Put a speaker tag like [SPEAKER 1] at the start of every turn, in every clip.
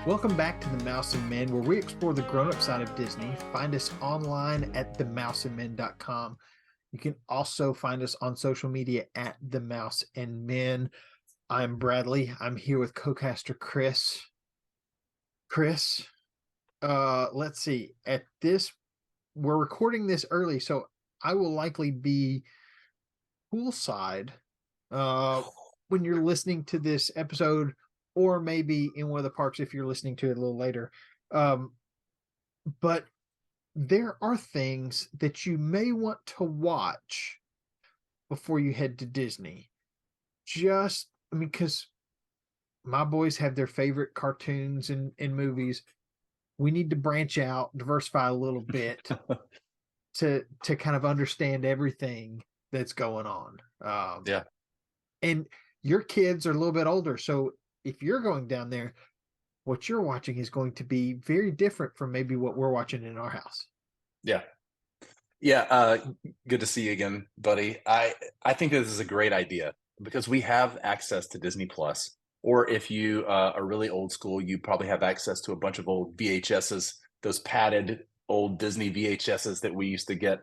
[SPEAKER 1] Welcome back to The Mouse and Men, where we explore the grown-up side of Disney. Find us online at themouseandmen.com. You can also find us on social media at The Mouse and Men. I'm Bradley. I'm here with co-caster Chris. Chris, let's see. We're recording this early, so I will likely be poolside when you're listening to this episode, or maybe in one of the parks if you're listening to it a little later. But there are things that you may want to watch before you head to Disney. Because my boys have their favorite cartoons and movies. We need to branch out, diversify a little bit to kind of understand everything that's going on.
[SPEAKER 2] Yeah.
[SPEAKER 1] And your kids are a little bit older, so if you're going down there, what you're watching is going to be very different from maybe what we're watching in our house.
[SPEAKER 2] Yeah. Good to see you again, buddy. I think this is a great idea because we have access to Disney Plus, or if you are really old school, you probably have access to a bunch of old VHSs, those padded old Disney VHSs that we used to get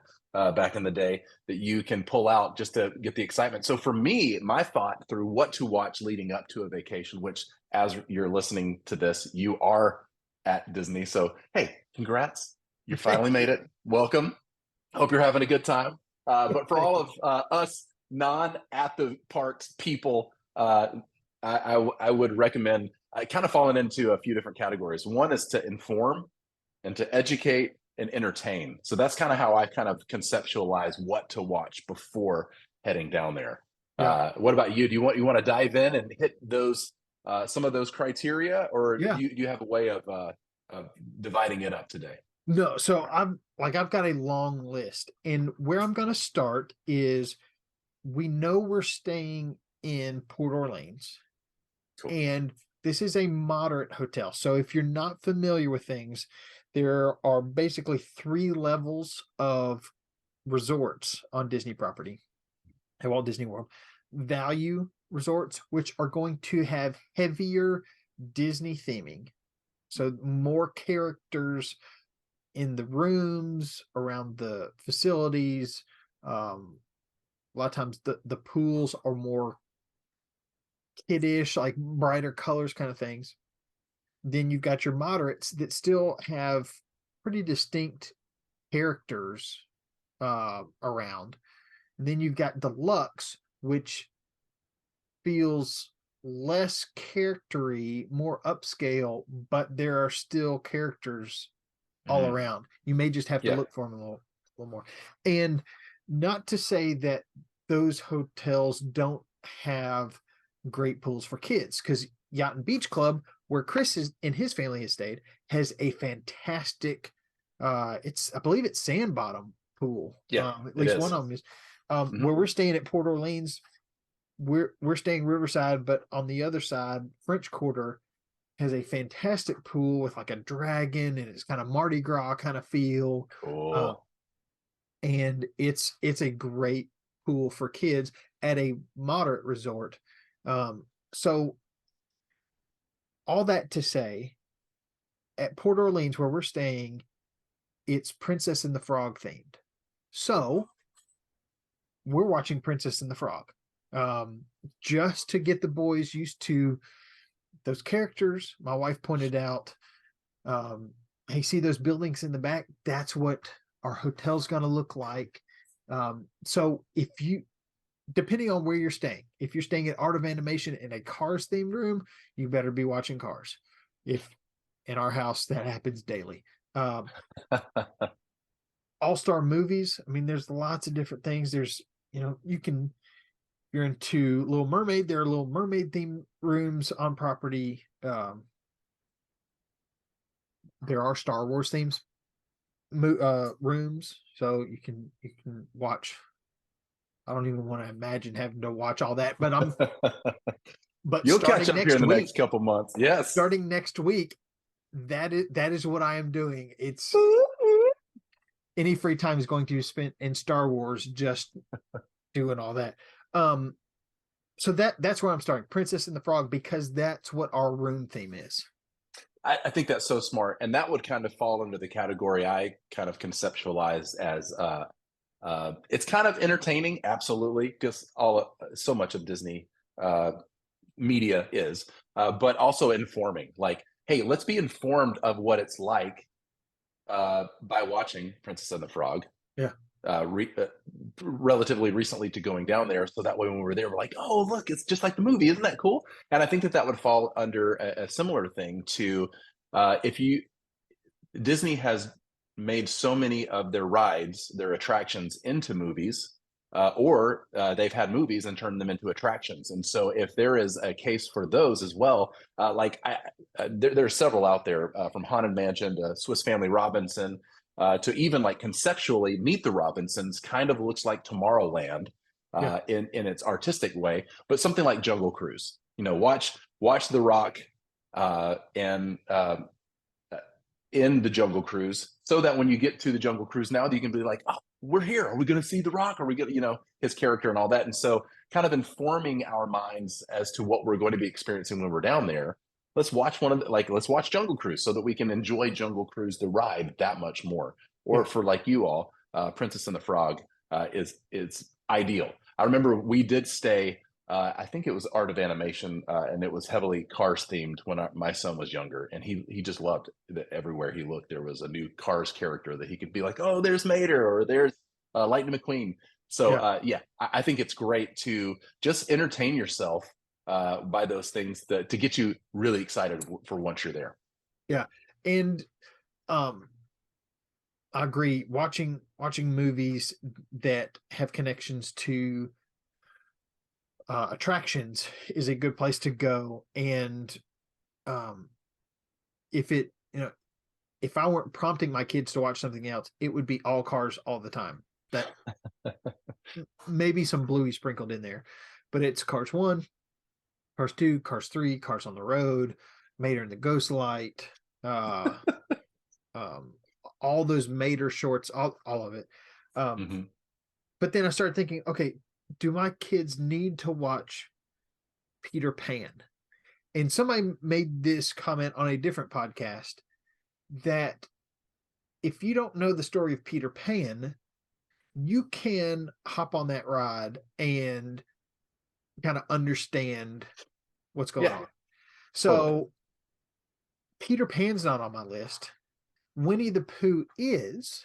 [SPEAKER 2] back in the day that you can pull out just to get the excitement. So for me, my thought through what to watch leading up to a vacation, which as you're listening to this, you are at Disney. So, hey, congrats. You finally made it. Welcome. Hope you're having a good time. But for all of us non at the parks people, I would recommend kind of falling into a few different categories. One is to inform and to educate and entertain. So that's kind of how I kind of conceptualize what to watch before heading down there.
[SPEAKER 1] Yeah.
[SPEAKER 2] What about you? Do you want to dive in and hit those some of those criteria, or do you have a way of dividing it up today?
[SPEAKER 1] No, so I've got a long list, and where I'm going to start is we know we're staying in Port Orleans,
[SPEAKER 2] Cool.
[SPEAKER 1] and this is a moderate hotel. So if you're not familiar with things, there are basically 3 levels of resorts on Disney property at Walt Disney World. Value resorts, which are going to have heavier Disney theming. So more characters in the rooms, around the facilities. A lot of times the pools are more kiddish, like brighter colors kind of things. Then you've got your moderates that still have pretty distinct characters around. And then you've got deluxe, which feels less charactery, more upscale, but there are still characters all around. You may just have to look for them a little more. And not to say that those hotels don't have great pools for kids, because Yacht and Beach Club, where Chris is and his family has stayed, has a fantastic I believe it's sand bottom pool. At least one of them is. Where we're staying at Port Orleans, we're staying Riverside, but on the other side, French Quarter has a fantastic pool with like a dragon, and it's kind of Mardi Gras kind of feel.
[SPEAKER 2] Cool.
[SPEAKER 1] And it's a great pool for kids at a moderate resort. So all that to say, at Port Orleans, where we're staying, it's Princess and the Frog themed. So we're watching Princess and the Frog, just to get the boys used to those characters. My wife pointed out, hey, see those buildings in the back? That's what our hotel's going to look like. So depending on where you're staying, if you're staying at Art of Animation in a Cars themed room, you better be watching Cars. If in our house, that happens daily. All-star movies. I mean, there's lots of different things. There's, you're into Little Mermaid. There are Little Mermaid themed rooms on property. There are Star Wars themes rooms, so you can watch. I don't even want to imagine having to watch all that, but
[SPEAKER 2] you'll catch up here in the next couple months. Yes,
[SPEAKER 1] starting next week, that is what I am doing. It's any free time is going to be spent in Star Wars, just doing all that. So that's where I'm starting, Princess and the Frog, because that's what our room theme is.
[SPEAKER 2] I think that's so smart, and that would kind of fall into the category I kind of conceptualize as it's kind of entertaining, absolutely, because all so much of Disney uh, media is, but also informing. Like, hey, let's be informed of what it's like by watching Princess and the Frog.
[SPEAKER 1] Yeah.
[SPEAKER 2] Re relatively recently to going down there, so that way when we were there, we're like, "Oh, look, it's just like the movie, isn't that cool?" And I think that that would fall under a similar thing to if you Disney has made so many of their rides, their attractions into movies, or they've had movies and turned them into attractions. And so, if there is a case for those as well, there are several out there from Haunted Mansion to Swiss Family Robinson to even like conceptually Meet the Robinsons kind of looks like Tomorrowland
[SPEAKER 1] Yeah.
[SPEAKER 2] in its artistic way, but something like Jungle Cruise. You know, watch The Rock and in the Jungle Cruise, so that when you get to the Jungle Cruise now, you can be like, oh, we're here. Are we going to see The Rock? Are we going to, his character and all that? And so, kind of informing our minds as to what we're going to be experiencing when we're down there. Let's watch let's watch Jungle Cruise so that we can enjoy Jungle Cruise, the ride, that much more. Or
[SPEAKER 1] Yeah.
[SPEAKER 2] for like you all, Princess and the Frog is ideal. I remember we did stay I think it was Art of Animation, and it was heavily Cars themed when my son was younger, and he just loved that everywhere he looked there was a new Cars character that he could be like, oh, there's Mater or there's Lightning McQueen. So
[SPEAKER 1] Yeah.
[SPEAKER 2] yeah, I think it's great to just entertain yourself by those things to get you really excited for once you're there.
[SPEAKER 1] Yeah. And um I agree. Watching movies that have connections to attractions is a good place to go. And um, if it, if I weren't prompting my kids to watch something else, it would be all Cars all the time. That maybe some Bluey sprinkled in there, but it's Cars 1, Cars 2, Cars 3, Cars on the Road, Mater and the Ghost Light, uh, um, all those Mater shorts, all of it.
[SPEAKER 2] Mm-hmm.
[SPEAKER 1] But then I started thinking, okay, do my kids need to watch Peter Pan? And somebody made this comment on a different podcast that if you don't know the story of Peter Pan, you can hop on that ride and kind of understand what's going
[SPEAKER 2] Yeah,
[SPEAKER 1] on.
[SPEAKER 2] totally.
[SPEAKER 1] So Peter Pan's not on my list. Winnie the Pooh is.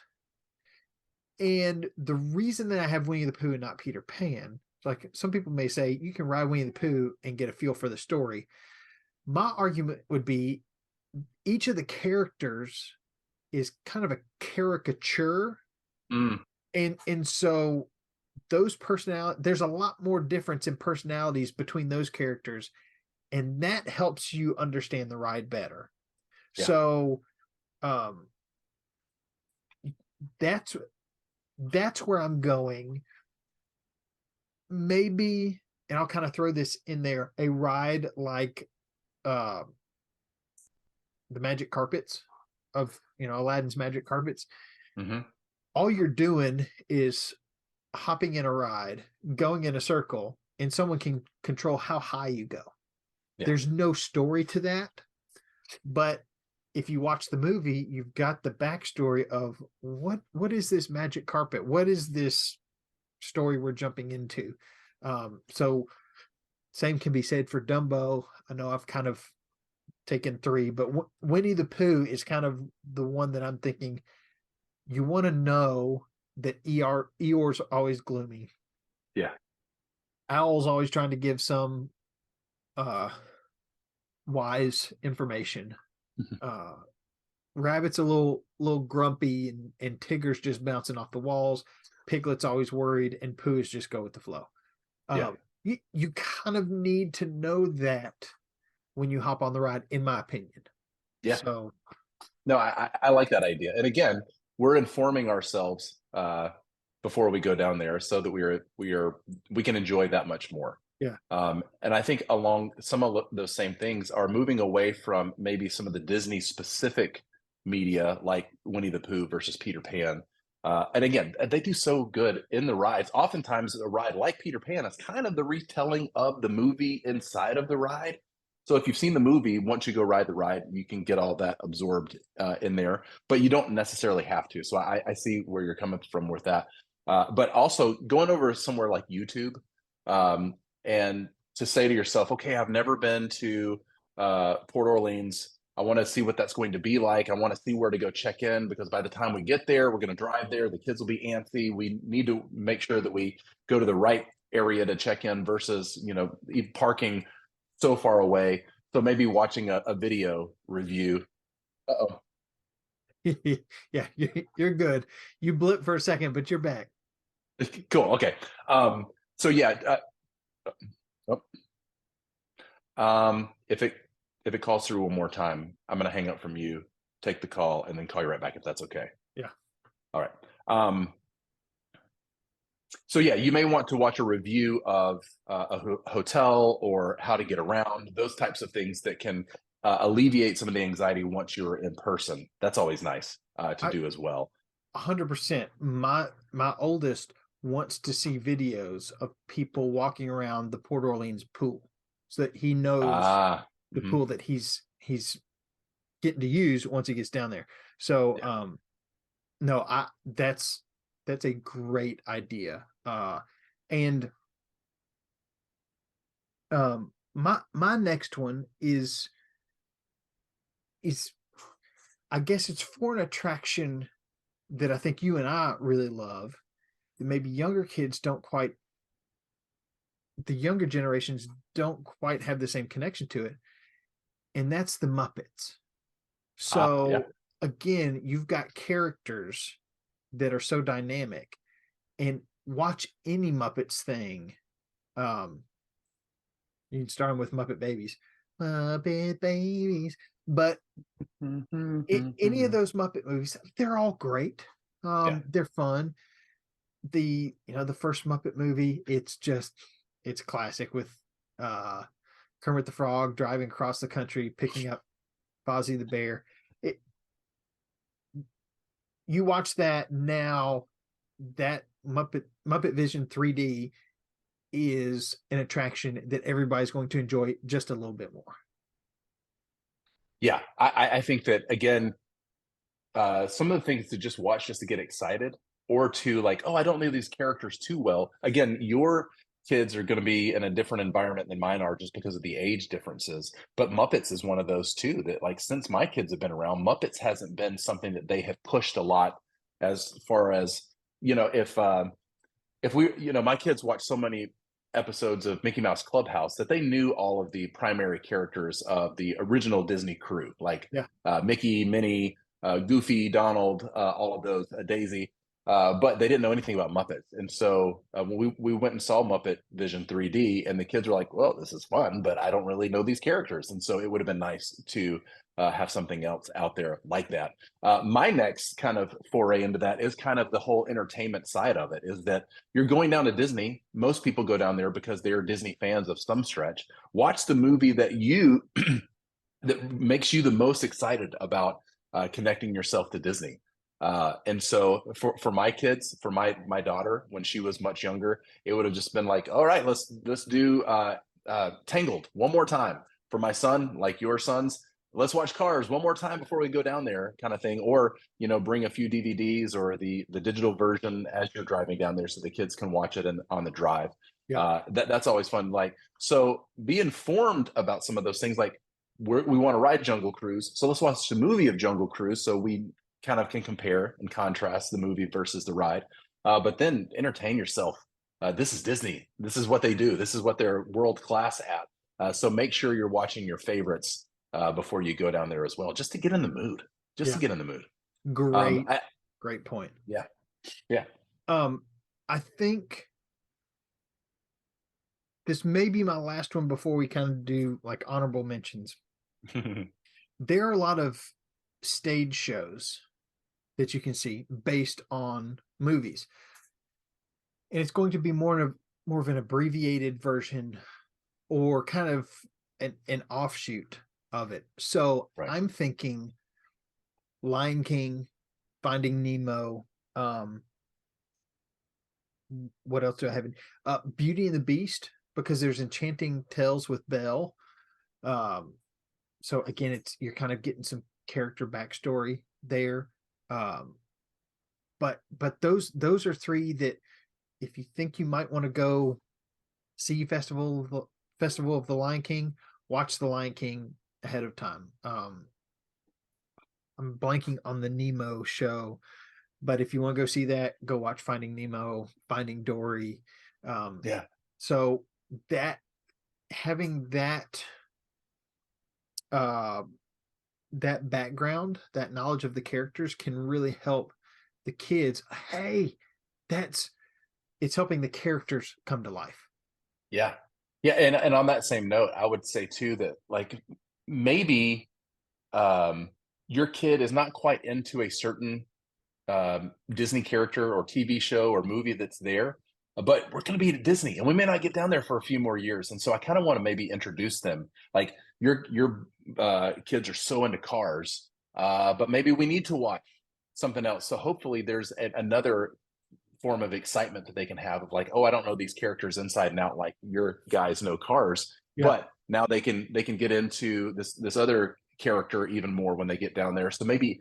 [SPEAKER 1] And the reason that I have Winnie the Pooh and not Peter Pan, like some people may say, you can ride Winnie the Pooh and get a feel for the story. My argument would be each of the characters is kind of a caricature.
[SPEAKER 2] Mm.
[SPEAKER 1] And so those personality, there's a lot more difference in personalities between those characters, and that helps you understand the ride better.
[SPEAKER 2] Yeah.
[SPEAKER 1] So that's where I'm going. Maybe, and I'll kind of throw this in there, a ride like the magic carpets of Aladdin's magic carpets.
[SPEAKER 2] Mm-hmm.
[SPEAKER 1] All you're doing is hopping in a ride, going in a circle, and someone can control how high you go.
[SPEAKER 2] Yeah.
[SPEAKER 1] There's no story to that. But if you watch the movie, you've got the backstory of what is this magic carpet? What is this story we're jumping into? So same can be said for Dumbo. I know I've kind of taken 3, but Winnie the Pooh is kind of the one that I'm thinking you want to know that Eeyore's always gloomy.
[SPEAKER 2] Yeah.
[SPEAKER 1] Owl's always trying to give some wise information. Rabbit's a little grumpy, and Tigger's just bouncing off the walls. Piglet's always worried, and Pooh is just go with the flow.
[SPEAKER 2] Yeah.
[SPEAKER 1] You kind of need to know that when you hop on the ride, in my opinion.
[SPEAKER 2] Yeah.
[SPEAKER 1] So
[SPEAKER 2] no, I like that idea. And again, we're informing ourselves before we go down there so that we can enjoy that much more.
[SPEAKER 1] Yeah.
[SPEAKER 2] And I think along some of those same things are moving away from maybe some of the Disney specific media like Winnie the Pooh versus Peter Pan. And again, they do so good in the rides. Oftentimes a ride like Peter Pan is kind of the retelling of the movie inside of the ride. So if you've seen the movie, once you go ride the ride, you can get all that absorbed in there, but you don't necessarily have to. So I see where you're coming from with that. But also going over somewhere like YouTube, and to say to yourself, okay, I've never been to Port Orleans. I want to see what that's going to be like. I want to see where to go check in because by the time we get there, we're going to drive there. The kids will be antsy. We need to make sure that we go to the right area to check in versus, parking so far away. So maybe watching a video review. Uh-oh.
[SPEAKER 1] Yeah, you're good. You blipped for a second, but you're back.
[SPEAKER 2] Cool. Okay. So yeah. Oh. If it calls through one more time, I'm gonna hang up from you, take the call, and then call you right back if that's okay.
[SPEAKER 1] Yeah.
[SPEAKER 2] All right. So yeah, you may want to watch a review of hotel or how to get around, those types of things that can alleviate some of the anxiety once you're in person. That's always nice to do as well.
[SPEAKER 1] 100%. My oldest wants to see videos of people walking around the Port Orleans pool so that he knows the pool that he's getting to use once he gets down there. So
[SPEAKER 2] yeah.
[SPEAKER 1] No, that's a great idea. And my next one is I guess it's for an attraction that I think you and I really love that maybe younger kids don't quite, the younger generations don't quite have the same connection to it, and that's the Muppets.
[SPEAKER 2] Yeah.
[SPEAKER 1] So again, you've got characters that are so dynamic, and watch any Muppets thing. You can start them with Muppet Babies, Muppet Babies, but any of those Muppet movies, they're all great.
[SPEAKER 2] Yeah.
[SPEAKER 1] They're fun. The first Muppet movie, it's classic with uh Kermit the Frog driving across the country, picking up Fozzie the Bear. You watch that now, that Muppet Vision 3D is an attraction that everybody's going to enjoy just a little bit more.
[SPEAKER 2] Yeah. I think that again, some of the things to just watch just to get excited or to like, oh, I don't know these characters too well. Again, your kids are going to be in a different environment than mine are just because of the age differences. But Muppets is one of those too that like since my kids have been around, Muppets hasn't been something that they have pushed a lot as far as, if we, my kids watch so many episodes of Mickey Mouse Clubhouse that they knew all of the primary characters of the original Disney crew, like
[SPEAKER 1] Yeah.
[SPEAKER 2] Mickey, Minnie, Goofy, Donald, all of those, Daisy. But they didn't know anything about Muppets. And so when we went and saw Muppet Vision 3D, and the kids were like, well, this is fun, but I don't really know these characters. And so it would have been nice to have something else out there like that. My next kind of foray into that is kind of the whole entertainment side of it is that you're going down to Disney. Most people go down there because they're Disney fans of some stretch. Watch the movie that that makes you the most excited about connecting yourself to Disney. And so for my kids, for my daughter, when she was much younger, it would have just been like, all right, let's do Tangled one more time. For my son, like your sons, let's watch Cars one more time before we go down there, kind of thing. Or bring a few DVDs or the digital version as you're driving down there, so the kids can watch it on the drive.
[SPEAKER 1] Yeah.
[SPEAKER 2] That's always fun. Like, so be informed about some of those things. Like we want to ride Jungle Cruise, so let's watch the movie of Jungle Cruise, so we kind of can compare and contrast the movie versus the ride. But then entertain yourself. This is Disney. This is what they do. This is what they're world class at. So make sure you're watching your favorites before you go down there as well, just to get in the mood. Just to
[SPEAKER 1] Yeah.
[SPEAKER 2] get in the mood.
[SPEAKER 1] Great point.
[SPEAKER 2] Yeah. Yeah.
[SPEAKER 1] I think this may be my last one before we kind of do like honorable mentions. There are a lot of stage shows that you can see based on movies, and it's going to be more of an abbreviated version or kind of an offshoot of it. So
[SPEAKER 2] Right.
[SPEAKER 1] I'm thinking Lion King, Finding Nemo, what else do I have? Beauty and the Beast, because there's Enchanting Tales with Belle. Um, so again, you're kind of getting some character backstory there. Um, but those are three that if you think you might want to go see Festival of the Lion King, watch the Lion King ahead of time. I'm blanking on the Nemo show, but if you want to go see that, go watch Finding Nemo, Finding Dory. Um,
[SPEAKER 2] Yeah.
[SPEAKER 1] so that having uh, that background, that knowledge of the characters can really help the kids. Hey, that's it's helping the characters come to life.
[SPEAKER 2] Yeah. Yeah. And on that same note, I would say too that like maybe um your kid is not quite into a certain Disney character or TV show or movie that's there, but we're going to be at Disney and we may not get down there for a few more years. And so I kind of want to maybe introduce them. Like your kids are so into cars, but maybe we need to watch something else. So hopefully there's another form of excitement that they can have of like, oh, I don't know these characters inside and out like your guys know cars,
[SPEAKER 1] Yeah.
[SPEAKER 2] but now they can get into this other character even more when they get down there. So maybe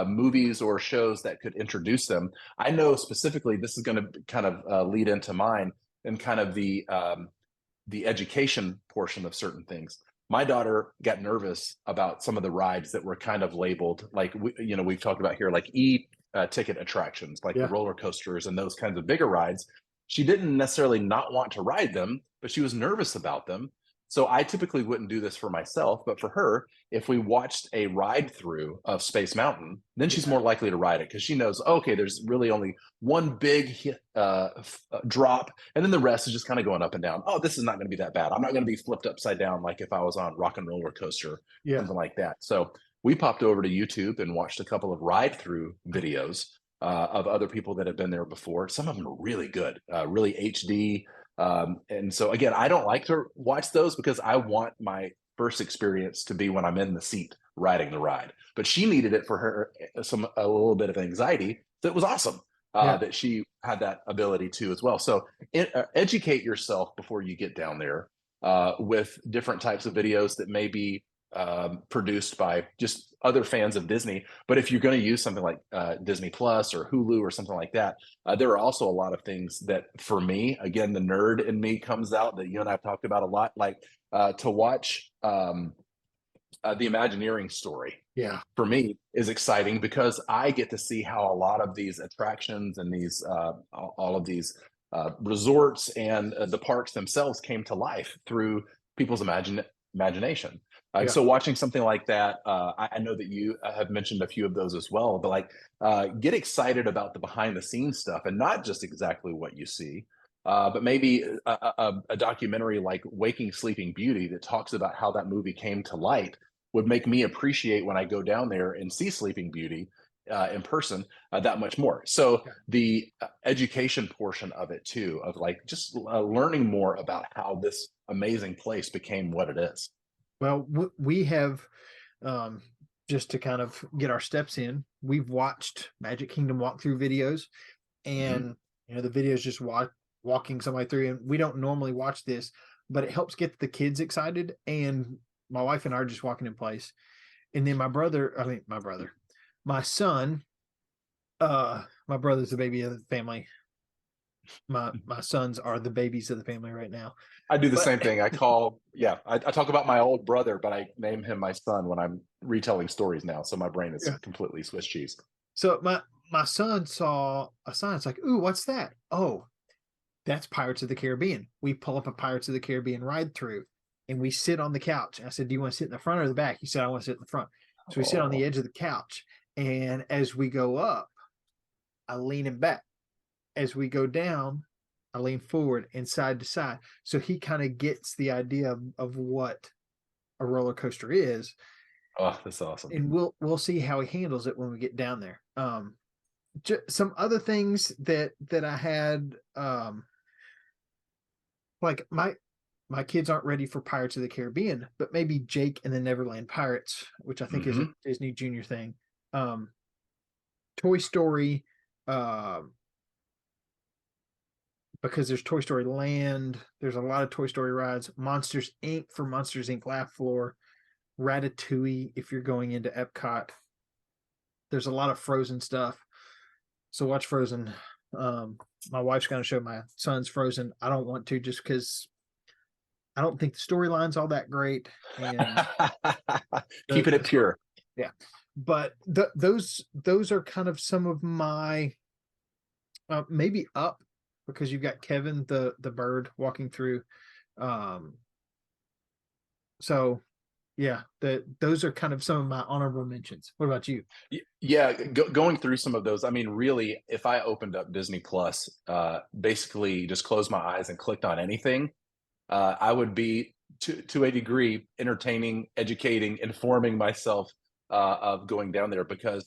[SPEAKER 2] movies or shows that could introduce them. I know specifically this is going to kind of lead into mine and kind of the education portion of certain things. My daughter got nervous about some of the rides that were kind of labeled like we've talked about here, like ticket attractions, like the
[SPEAKER 1] Yeah.
[SPEAKER 2] roller coasters and those kinds of bigger rides. She didn't necessarily not want to ride them, but she was nervous about them. So I typically wouldn't do this for myself, but for her, if we watched a ride through of Space Mountain, then she's
[SPEAKER 1] Yeah.
[SPEAKER 2] more likely to ride it because she knows, okay, there's really only one big drop, and then the rest is just kind of going up and down. Oh, this is not going to be that bad. I'm not going to be flipped upside down like if I was on Rock and Roller Coaster,
[SPEAKER 1] Yeah.
[SPEAKER 2] something like that. So we popped over to YouTube and watched a couple of ride through videos of other people that have been there before. Some of them are really good, really HD. And so again, I don't like to watch those because I want my first experience to be when I'm in the seat riding the ride. But she needed it for her a little bit of anxiety. That was awesome
[SPEAKER 1] Yeah.
[SPEAKER 2] that she had that ability to as well. So educate yourself before you get down there with different types of videos that may be produced by just other fans of Disney. But if you're going to use something like Disney Plus or Hulu or something like that, there are also a lot of things that, for me, again, the nerd in me comes out that you and I've talked about a lot, like to watch the Imagineering story.
[SPEAKER 1] Yeah.
[SPEAKER 2] For me, is exciting because I get to see how a lot of these attractions and these all of these resorts and the parks themselves came to life through people's imagination. And
[SPEAKER 1] Yeah.
[SPEAKER 2] so watching something like that, I know that you have mentioned a few of those as well, but like get excited about the behind the scenes stuff and not just exactly what you see, but maybe a documentary like Waking Sleeping Beauty that talks about how that movie came to light would make me appreciate when I go down there and see Sleeping Beauty in person that much more. So
[SPEAKER 1] Yeah.
[SPEAKER 2] the education portion of it too, of like just learning more about how this amazing place became what it is.
[SPEAKER 1] Well, we have um, just to kind of get our steps in. We've watched Magic Kingdom walkthrough videos,
[SPEAKER 2] Mm-hmm.
[SPEAKER 1] and the videos just walking somebody through. And we don't normally watch this, but it helps get the kids excited. And my wife and I are just walking in place, and then my son, my brother's the baby of the family. My sons are the babies of the family right now.
[SPEAKER 2] I do the
[SPEAKER 1] But
[SPEAKER 2] same thing. I talk about my old brother, but I name him my son when I'm retelling stories now. So my brain is
[SPEAKER 1] yeah,
[SPEAKER 2] completely Swiss cheese.
[SPEAKER 1] so my son saw a sign. It's like, ooh, what's that? Oh, that's Pirates of the Caribbean. We pull up a Pirates of the Caribbean ride through, and we sit on the couch. I said, do you want to sit in the front or the back? He said, I want to sit in the front. So we sit on the
[SPEAKER 2] Oh,
[SPEAKER 1] edge of the couch, and as we go up, I lean him back. As we go down, I lean forward and side to side. So he kind of gets the idea of what a roller coaster is,
[SPEAKER 2] oh, that's awesome.
[SPEAKER 1] and we'll see how he handles it when we get down there. Some other things that I had, like my kids aren't ready for Pirates of the Caribbean, but maybe Jake and the Neverland Pirates, which I think is a
[SPEAKER 2] Mm-hmm.
[SPEAKER 1] Disney Junior thing. Um, Toy Story, uh, because there's Toy Story Land. There's a lot of Toy Story rides. Monsters Inc. for Monsters Inc. laugh floor. Ratatouille if you're going into Epcot. There's a lot of Frozen stuff. So watch Frozen. My wife's going to show my son's Frozen. I don't want to just because I don't think the storyline's all that great. And
[SPEAKER 2] keeping it pure.
[SPEAKER 1] Yeah. But those are kind of some of my maybe Up, because you've got Kevin the bird walking through. So yeah, those are kind of some of my honorable mentions. What about you?
[SPEAKER 2] Yeah, going through some of those. I mean, really, if I opened up Disney Plus, basically just closed my eyes and clicked on anything, I would be to a degree entertaining, educating, informing myself of going down there, because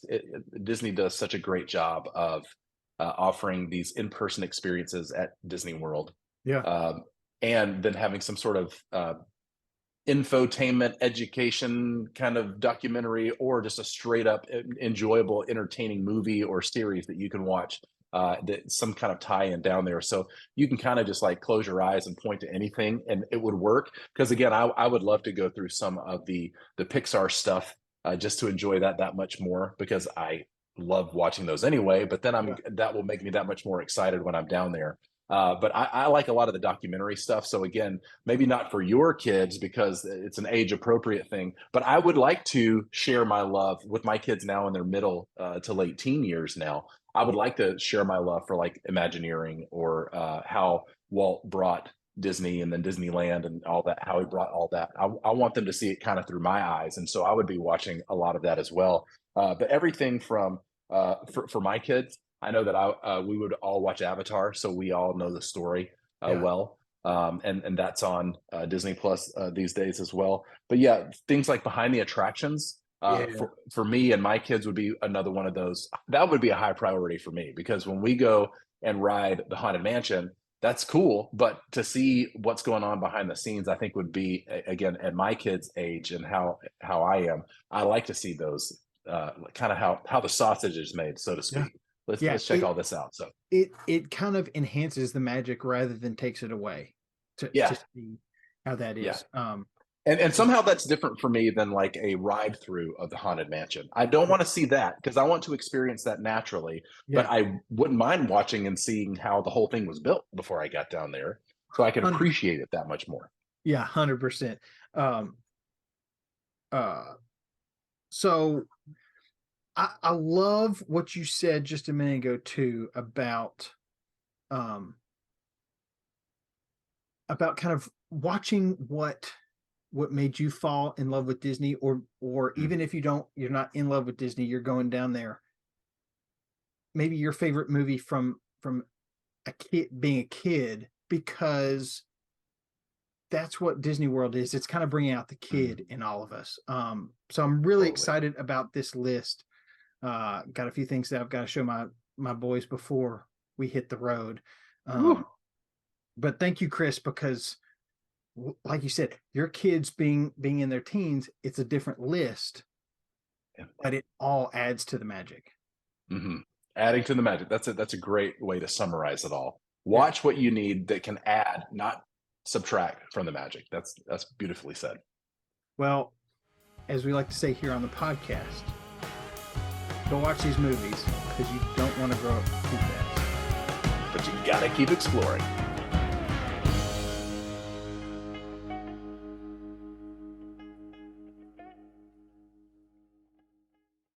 [SPEAKER 2] Disney does such a great job of offering these in-person experiences at Disney World.
[SPEAKER 1] Yeah.
[SPEAKER 2] And then having some sort of infotainment education kind of documentary, or just a straight up enjoyable entertaining movie or series that you can watch, that some kind of tie-in down there. So you can kind of just like close your eyes and point to anything and it would work. Because again, I would love to go through some of the Pixar stuff, just to enjoy that much more, because I love watching those anyway. But then that will make me that much more excited when I'm down there. But I like a lot of the documentary stuff. So again, maybe not for your kids because it's an age appropriate thing, but I would like to share my love with my kids now in their middle to late teen years now. I would like to share my love for like Imagineering, or how Walt brought Disney and then Disneyland and all that, how he brought all that. I want them to see it kind of through my eyes. And so I would be watching a lot of that as well. But everything from for my kids, I know that we would all watch Avatar, so we all know the story well. And that's on Disney Plus these days as well. But yeah, things like behind the attractions, for me and my kids would be another one of those. That would be a high priority for me, because when we go and ride the Haunted Mansion, that's cool. But to see what's going on behind the scenes, I think would be, again, at my kids' age and how I am, I like to see those kind of how the sausage is made, so to speak. Let's check all this out. So
[SPEAKER 1] it kind of enhances the magic rather than takes it away to see how that is.
[SPEAKER 2] And somehow that's different for me than like a ride through of the Haunted Mansion. I don't want to see that because I want to experience that naturally, but I wouldn't mind watching and seeing how the whole thing was built before I got down there, so I can appreciate it that much more.
[SPEAKER 1] Yeah, 100%. So I love what you said just a minute ago too about kind of watching what made you fall in love with Disney, or even if you're not in love with Disney, you're going down there. Maybe your favorite movie from a kid, being a kid, because that's what Disney World is. It's kind of bringing out the kid in all of us. So I'm really excited about this list. Got a few things that I've got to show my boys before we hit the road. But thank you, Chris, because like you said, your kids being in their teens, it's a different list, but it all adds to the magic.
[SPEAKER 2] Adding to the magic. That's a great way to summarize it all. Watch what you need that can add, not subtract from the magic. That's beautifully said.
[SPEAKER 1] Well, as we like to say here on the podcast, go watch these movies because you don't want to grow up too fast.
[SPEAKER 2] But you gotta keep exploring.